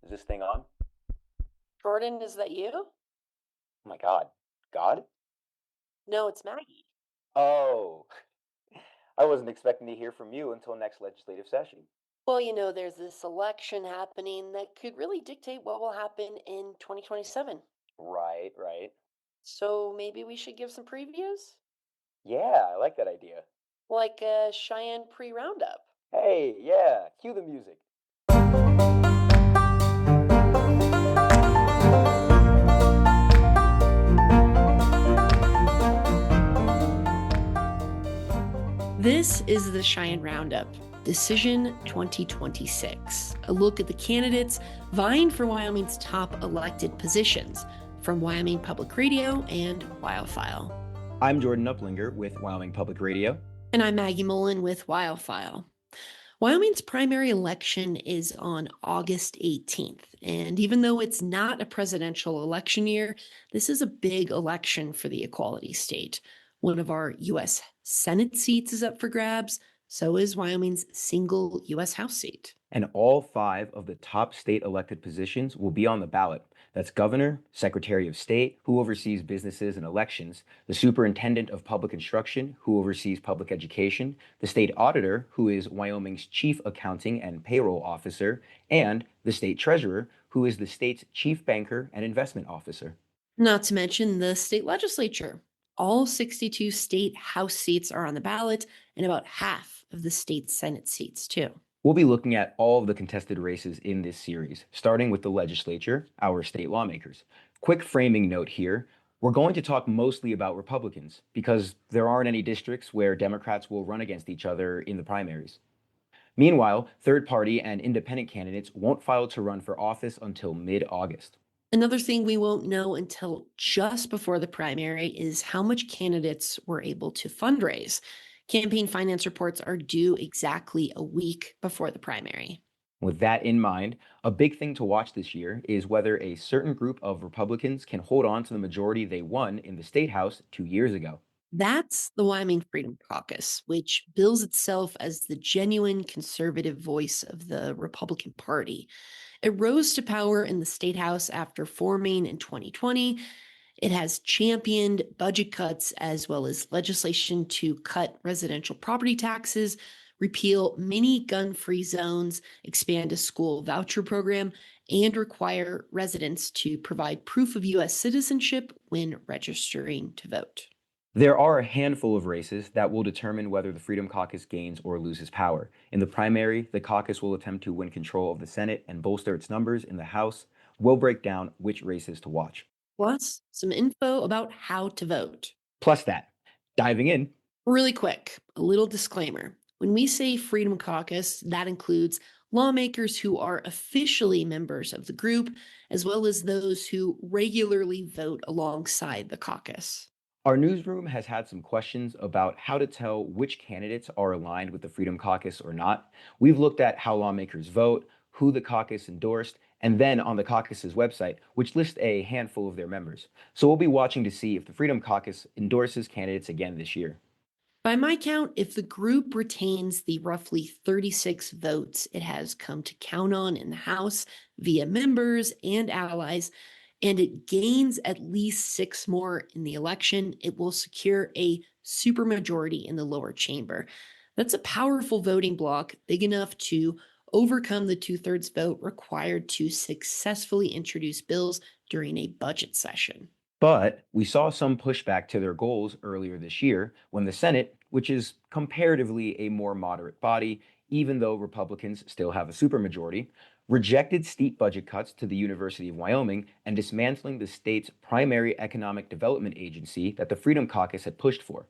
Is this thing on? Jordan, is that you? Oh my God. God? No, it's Maggie. Oh, I wasn't expecting to hear from you until next legislative session. Well, there's this election happening that could really dictate what will happen in 2027. Right, right. So maybe we should give some previews? Yeah, I like that idea. Like a Cheyenne pre-roundup. Hey, yeah, cue the music. This is the Cheyenne Roundup, Decision 2026, a look at the candidates vying for Wyoming's top elected positions from Wyoming Public Radio and Wildfile. I'm Jordan Uplinger with Wyoming Public Radio. And I'm Maggie Mullen with Wildfile. Wyoming's primary election is on August 18th. And even though it's not a presidential election year, this is a big election for the equality state. One of our U.S. Senate seats is up for grabs. So is Wyoming's single U.S. House seat. And all 5 of the top state elected positions will be on the ballot. That's Governor, Secretary of State, who oversees businesses and elections, the Superintendent of Public Instruction, who oversees public education, the State Auditor, who is Wyoming's Chief Accounting and Payroll Officer, and the State Treasurer, who is the state's Chief Banker and Investment Officer. Not to mention the state legislature. All 62 state House seats are on the ballot, and about half of the state Senate seats, too. We'll be looking at all of the contested races in this series, starting with the legislature, our state lawmakers. Quick framing note here. We're going to talk mostly about Republicans because there aren't any districts where Democrats will run against each other in the primaries. Meanwhile, third party and independent candidates won't file to run for office until mid-August. Another thing we won't know until just before the primary is how much candidates were able to fundraise. Campaign finance reports are due exactly a week before the primary. With that in mind, a big thing to watch this year is whether a certain group of Republicans can hold on to the majority they won in the state house 2 years ago. That's the Wyoming Freedom Caucus, which bills itself as the genuine conservative voice of the Republican Party. It rose to power in the state house after forming in 2020. It has championed budget cuts as well as legislation to cut residential property taxes, repeal many gun-free zones, expand a school voucher program, and require residents to provide proof of U.S. citizenship when registering to vote. There are a handful of races that will determine whether the Freedom Caucus gains or loses power. In the primary, the caucus will attempt to win control of the Senate and bolster its numbers in the House. We'll break down which races to watch. Plus, some info about how to vote. Plus that, diving in. Really quick, a little disclaimer. When we say Freedom Caucus, that includes lawmakers who are officially members of the group, as well as those who regularly vote alongside the caucus. Our newsroom has had some questions about how to tell which candidates are aligned with the Freedom Caucus or not. We've looked at how lawmakers vote, who the caucus endorsed, and then on the caucus's website, which lists a handful of their members. So we'll be watching to see if the Freedom Caucus endorses candidates again this year. By my count, if the group retains the roughly 36 votes it has come to count on in the House via members and allies, and it gains at least 6 more in the election, it will secure a supermajority in the lower chamber. That's a powerful voting bloc, big enough to overcome the 2/3 vote required to successfully introduce bills during a budget session. But we saw some pushback to their goals earlier this year when the Senate, which is comparatively a more moderate body, even though Republicans still have a supermajority, rejected steep budget cuts to the University of Wyoming and dismantling the state's primary economic development agency that the Freedom Caucus had pushed for.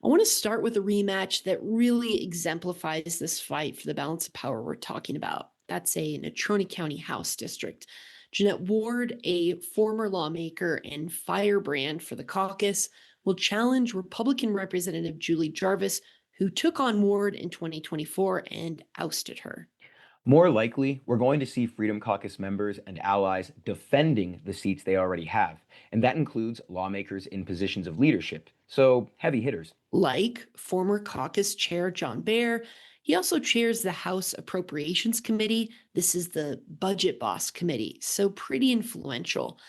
I want to start with a rematch that really exemplifies this fight for the balance of power we're talking about. That's a Natrona County House District. Jeanette Ward, a former lawmaker and firebrand for the caucus, will challenge Republican Representative Julie Jarvis, who took on Ward in 2024 and ousted her. More likely, we're going to see Freedom Caucus members and allies defending the seats they already have, and that includes lawmakers in positions of leadership, so heavy hitters. Like former caucus chair John Baer, He also chairs the House Appropriations Committee. This is the Budget Boss Committee, so pretty influential.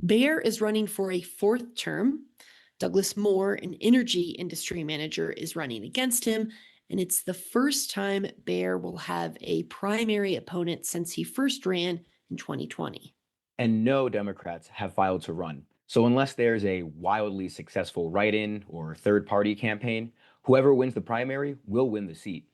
Baer is running for a fourth term. Douglas Moore, an energy industry manager, is running against him. And it's the first time Baer will have a primary opponent since he first ran in 2020. And no Democrats have filed to run. So unless there's a wildly successful write-in or third-party campaign, whoever wins the primary will win the seat.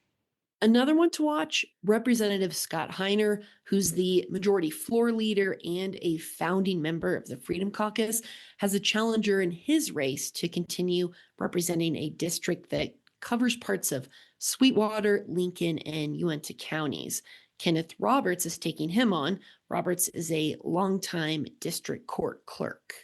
Another one to watch, Representative Scott Heiner, who's the majority floor leader and a founding member of the Freedom Caucus, has a challenger in his race to continue representing a district that covers parts of Sweetwater, Lincoln, and Uintah counties. Kenneth Roberts is taking him on. Roberts is a longtime district court clerk.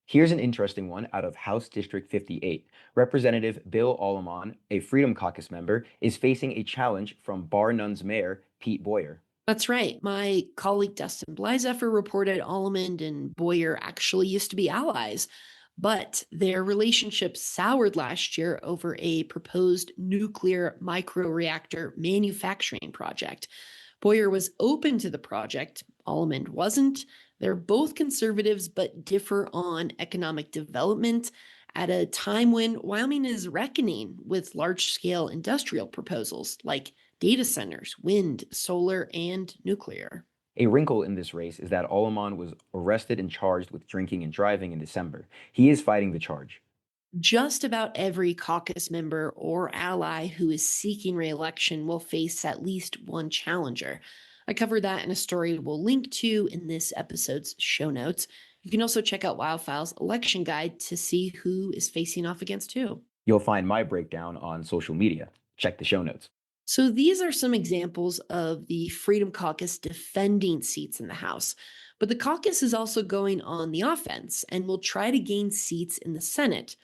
Here's an interesting one out of House District 58. Representative Bill Allemon, a Freedom Caucus member, is facing a challenge from Bar None's mayor, Pete Boyer. That's right. My colleague Dustin Blyzeffer reported Almond and Boyer actually used to be allies, but their relationship soured last year over a proposed nuclear microreactor manufacturing project. Boyer was open to the project, Almond wasn't. They're both conservatives but differ on economic development at a time when Wyoming is reckoning with large scale industrial proposals like data centers, wind, solar, and nuclear. A wrinkle in this race is that Allemon was arrested and charged with drinking and driving in December. He is fighting the charge. Just about every caucus member or ally who is seeking reelection will face at least one challenger. I covered that in a story we'll link to in this episode's show notes. You can also check out Wildfile's election guide to see who is facing off against who. You'll find my breakdown on social media. Check the show notes. So these are some examples of the Freedom Caucus defending seats in the House. But the caucus is also going on the offense and will try to gain seats in the Senate.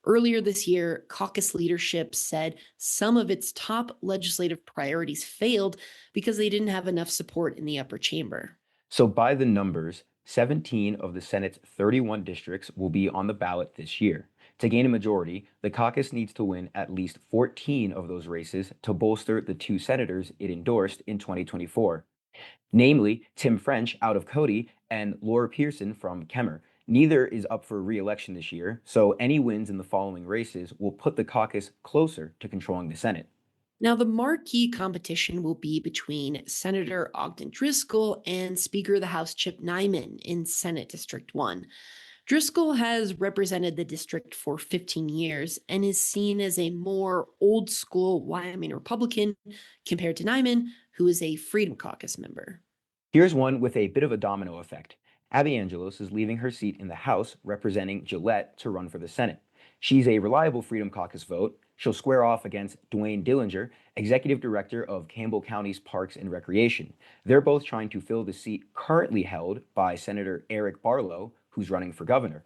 Earlier this year, caucus leadership said some of its top legislative priorities failed because they didn't have enough support in the upper chamber. So, by the numbers, 17 of the Senate's 31 districts will be on the ballot this year. To gain a majority, the caucus needs to win at least 14 of those races to bolster the two senators it endorsed in 2024, namely Tim French out of Cody and Laura Pearson from Kemmer. Neither is up for re-election this year, so any wins in the following races will put the caucus closer to controlling the Senate. Now, the marquee competition will be between Senator Ogden Driscoll and Speaker of the House Chip Nyman in Senate District 1. Driscoll has represented the district for 15 years and is seen as a more old school Wyoming Republican compared to Nyman, who is a Freedom Caucus member. Here's one with a bit of a domino effect. Abby Angelos is leaving her seat in the House representing Gillette to run for the Senate. She's a reliable Freedom Caucus vote. She'll square off against Dwayne Dillinger, Executive Director of Campbell County's Parks and Recreation. They're both trying to fill the seat currently held by Senator Eric Barlow, who's running for governor.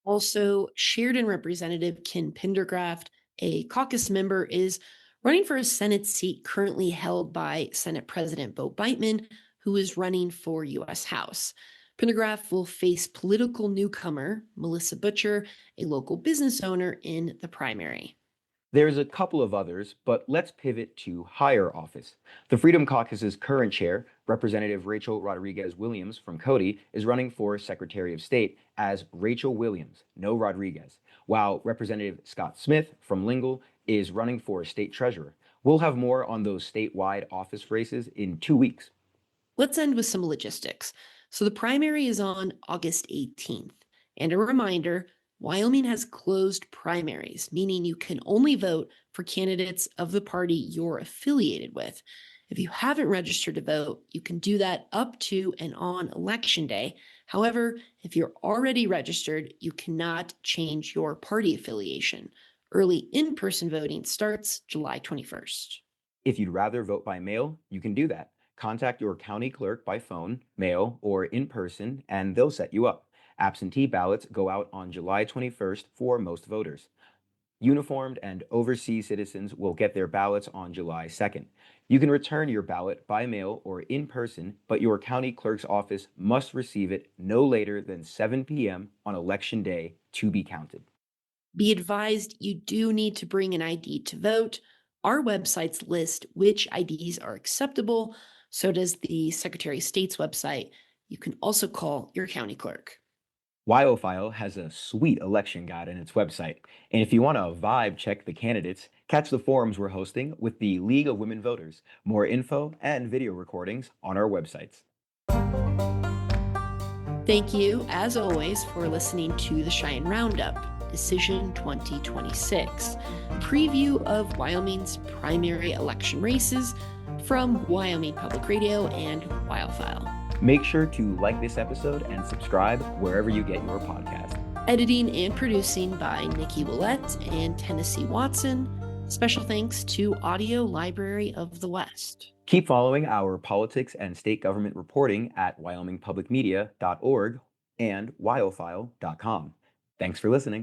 Also, Sheridan Representative Ken Pendergraft, a caucus member, is running for a Senate seat currently held by Senate President Bo Beitman, who is running for U.S. House. Pendergraft will face political newcomer Melissa Butcher, a local business owner, in the primary. There's a couple of others, but let's pivot to higher office. The Freedom Caucus's current chair, Representative Rachel Rodriguez Williams from Cody, is running for Secretary of State as Rachel Williams, no Rodriguez, while Representative Scott Smith from Lingle is running for State Treasurer. We'll have more on those statewide office races in 2 weeks. Let's end with some logistics. So the primary is on August 18th. And a reminder, Wyoming has closed primaries, meaning you can only vote for candidates of the party you're affiliated with. If you haven't registered to vote, you can do that up to and on Election Day. However, if you're already registered, you cannot change your party affiliation. Early in-person voting starts July 21st. If you'd rather vote by mail, you can do that. Contact your county clerk by phone, mail, or in person, and they'll set you up. Absentee ballots go out on July 21st for most voters. Uniformed and overseas citizens will get their ballots on July 2nd. You can return your ballot by mail or in person, but your county clerk's office must receive it no later than 7 p.m. on Election Day to be counted. Be advised you do need to bring an ID to vote. Our websites list which IDs are acceptable. So does the Secretary of State's website. You can also call your county clerk. WyoFile has a sweet election guide on its website. And if you want to vibe check the candidates, catch the forums we're hosting with the League of Women Voters. More info and video recordings on our websites. Thank you, as always, for listening to the Cheyenne Roundup, Decision 2026, preview of Wyoming's primary election races from Wyoming Public Radio and WyoFile. Make sure to like this episode and subscribe wherever you get your podcast. Editing and producing by Nikki Willett and Tennessee Watson. Special thanks to Audio Library of the West. Keep following our politics and state government reporting at wyomingpublicmedia.org and wyofile.com. Thanks for listening.